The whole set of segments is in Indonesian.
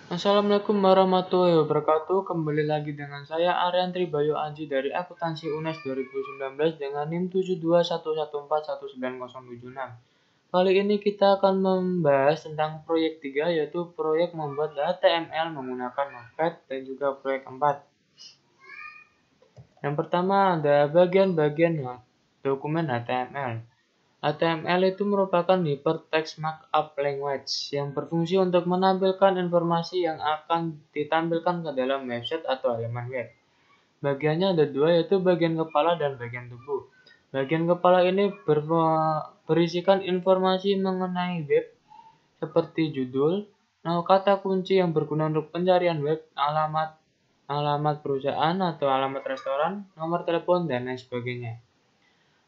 Assalamualaikum warahmatullahi wabarakatuh. Kembali lagi dengan saya Aryan Tribayo Aji dari Akuntansi UNES 2019 dengan NIM 7211419076. Kali ini kita akan membahas tentang proyek 3, yaitu proyek membuat HTML menggunakan Notepad, dan juga proyek 4. Yang pertama ada bagian-bagian dokumen HTML. HTML itu merupakan Hypertext Markup Language yang berfungsi untuk menampilkan informasi yang akan ditampilkan ke dalam website atau halaman web. Bagiannya ada dua, yaitu bagian kepala dan bagian tubuh. Bagian kepala ini berisikan informasi mengenai web seperti judul, kata kunci yang berguna untuk pencarian web, alamat perusahaan atau alamat restoran, nomor telepon, dan lain sebagainya.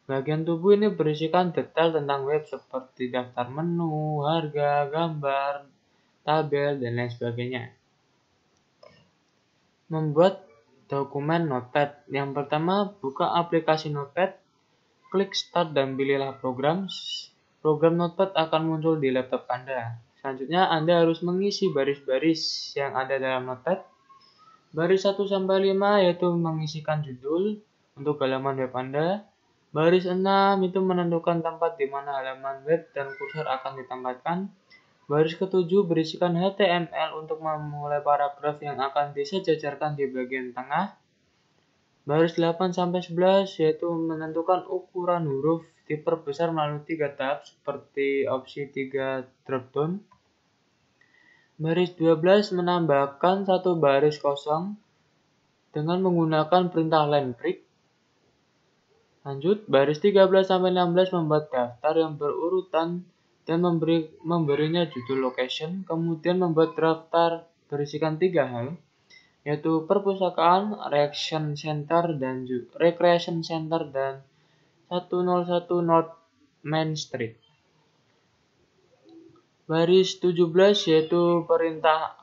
Bagian tubuh ini berisikan detail tentang web seperti daftar menu, harga, gambar, tabel, dan lain sebagainya. Membuat dokumen Notepad. Yang pertama, buka aplikasi Notepad, klik Start dan pilihlah program. Program Notepad akan muncul di laptop Anda. Selanjutnya, Anda harus mengisi baris-baris yang ada dalam Notepad. Baris 1-5 yaitu mengisikan judul untuk halaman web Anda. Baris 6 itu menentukan tempat di mana halaman web dan kursor akan ditempatkan. Baris ke-7 berisikan HTML untuk memulai paragraf yang akan disejajarkan di bagian tengah. Baris 8-11 yaitu menentukan ukuran huruf diperbesar melalui 3 tahap seperti opsi 3 dropdown. Baris 12 menambahkan satu baris kosong dengan menggunakan perintah line break. Lanjut, baris 13-16 membuat daftar yang berurutan dan memberinya judul location, kemudian membuat daftar berisikan 3 hal, yaitu perpustakaan, recreation center, dan 101 North Main Street. Baris 17 yaitu perintah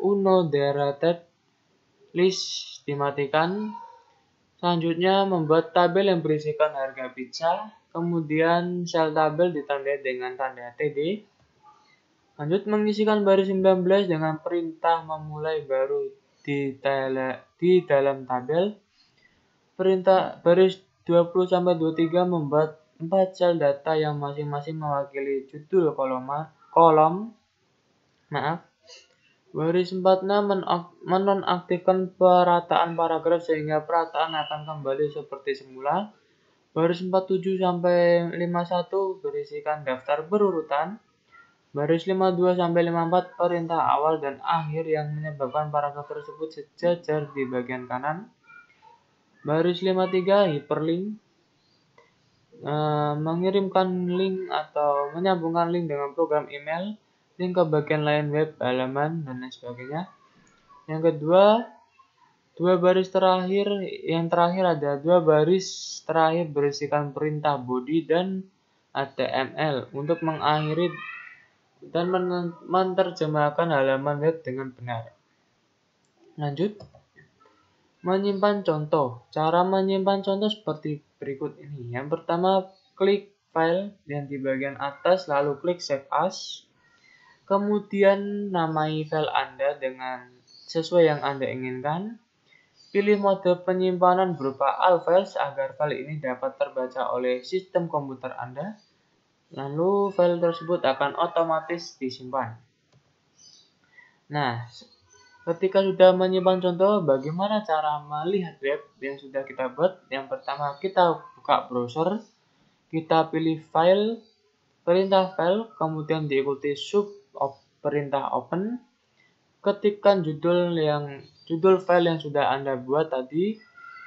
unoderated list dimatikan. Selanjutnya membuat tabel yang berisikan harga pizza, kemudian sel tabel ditandai dengan tanda TD. Lanjut mengisikan baris 19 dengan perintah memulai baru di dalam tabel. Perintah baris 20-23 membuat 4 sel data yang masing-masing mewakili judul kolom. Baris 46 menonaktifkan perataan paragraf sehingga perataan akan kembali seperti semula. Baris 47-51 berisikan daftar berurutan. Baris 52-54 perintah awal dan akhir yang menyebabkan paragraf tersebut sejajar di bagian kanan. Baris 53 hyperlink mengirimkan link atau menyambungkan link dengan program email, link ke bagian lain web, halaman, dan lain sebagainya. Yang kedua, yang terakhir ada 2 baris terakhir berisikan perintah body dan HTML untuk mengakhiri dan menerjemahkan halaman web dengan benar. Lanjut, menyimpan contoh. Cara menyimpan contoh seperti berikut ini. Yang pertama, klik file yang di bagian atas, lalu klik save as. Kemudian namai file Anda dengan sesuai yang Anda inginkan. Pilih mode penyimpanan berupa all files agar file ini dapat terbaca oleh sistem komputer Anda. Lalu file tersebut akan otomatis disimpan. Nah, ketika sudah menyimpan contoh, bagaimana cara melihat web yang sudah kita buat? Yang pertama, kita buka browser, kita pilih file, perintah file, kemudian diikuti perintah open. Ketikkan judul file yang sudah Anda buat tadi.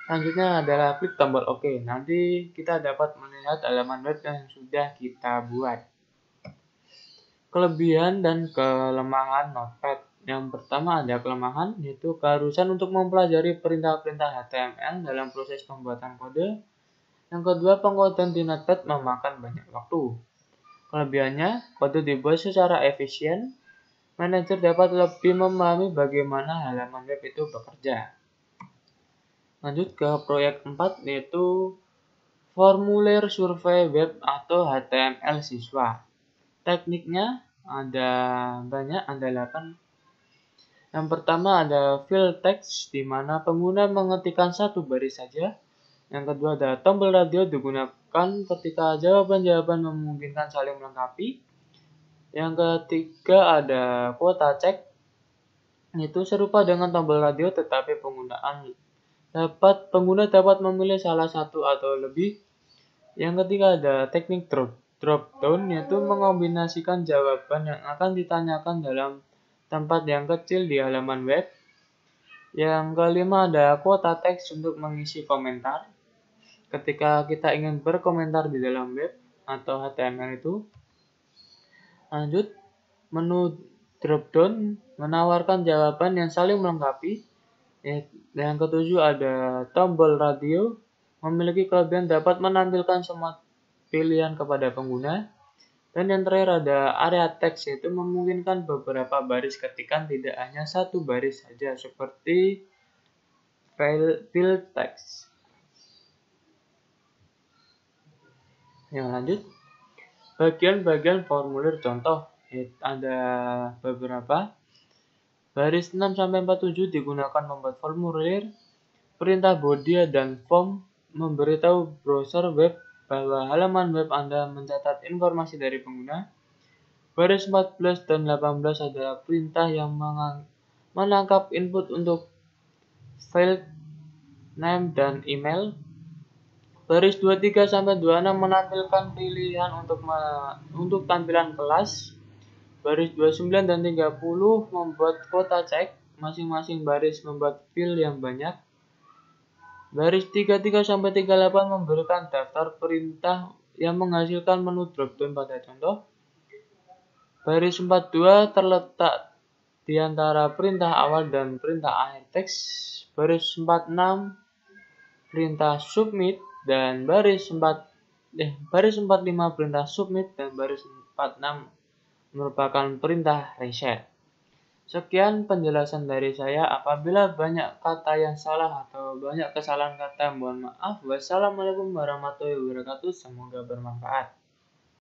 Selanjutnya adalah klik tombol OK. Nanti kita dapat melihat halaman web yang sudah kita buat. Kelebihan dan kelemahan Notepad. Yang pertama ada kelemahan, yaitu keharusan untuk mempelajari perintah-perintah HTML dalam proses pembuatan kode. Yang kedua, pengkodean di Notepad memakan banyak waktu. Kelebihannya, kode dibuat secara efisien. Manajer dapat lebih memahami bagaimana halaman web itu bekerja. Lanjut ke proyek 4, yaitu formulir survei web atau HTML siswa. Tekniknya ada banyak, ada 8. Yang pertama ada fill text, di mana pengguna mengetikkan satu baris saja. Yang kedua ada tombol radio, digunakan ketika jawaban-jawaban memungkinkan saling melengkapi. Yang ketiga ada kuota cek, itu serupa dengan tombol radio tetapi pengguna dapat memilih salah satu atau lebih. Yang ketiga ada teknik drop down, yaitu mengombinasikan jawaban yang akan ditanyakan dalam tempat yang kecil di halaman web. Yang kelima ada kuota teks untuk mengisi komentar. Ketika kita ingin berkomentar di dalam web atau HTML itu. Lanjut, menu drop-down menawarkan jawaban yang saling melengkapi. Yang ketujuh ada tombol radio, memiliki kelebihan dapat menampilkan semua pilihan kepada pengguna. Dan yang terakhir ada area teks, yaitu memungkinkan beberapa baris ketikan, tidak hanya satu baris saja seperti fill text. Yang lanjut, bagian-bagian formulir contoh, ada beberapa. Baris 6-47 digunakan membuat formulir. Perintah body dan form memberitahu browser web bahwa halaman web Anda mencatat informasi dari pengguna. Baris 14 dan 18 adalah perintah yang menangkap input untuk file name dan email. Baris 23-26 menampilkan pilihan untuk tampilan kelas. Baris 29 dan 30 membuat kuota cek, masing-masing baris membuat fill yang banyak. Baris 33-38 memberikan daftar perintah yang menghasilkan menu drop-down pada contoh. Baris 42 terletak di antara perintah awal dan perintah akhir teks. Baris 46 perintah submit dan baris 45 perintah submit dan baris 46 merupakan perintah reset. Sekian penjelasan dari saya. Apabila banyak kata yang salah atau banyak kesalahan kata, mohon maaf. Wassalamualaikum warahmatullahi wabarakatuh. Semoga bermanfaat.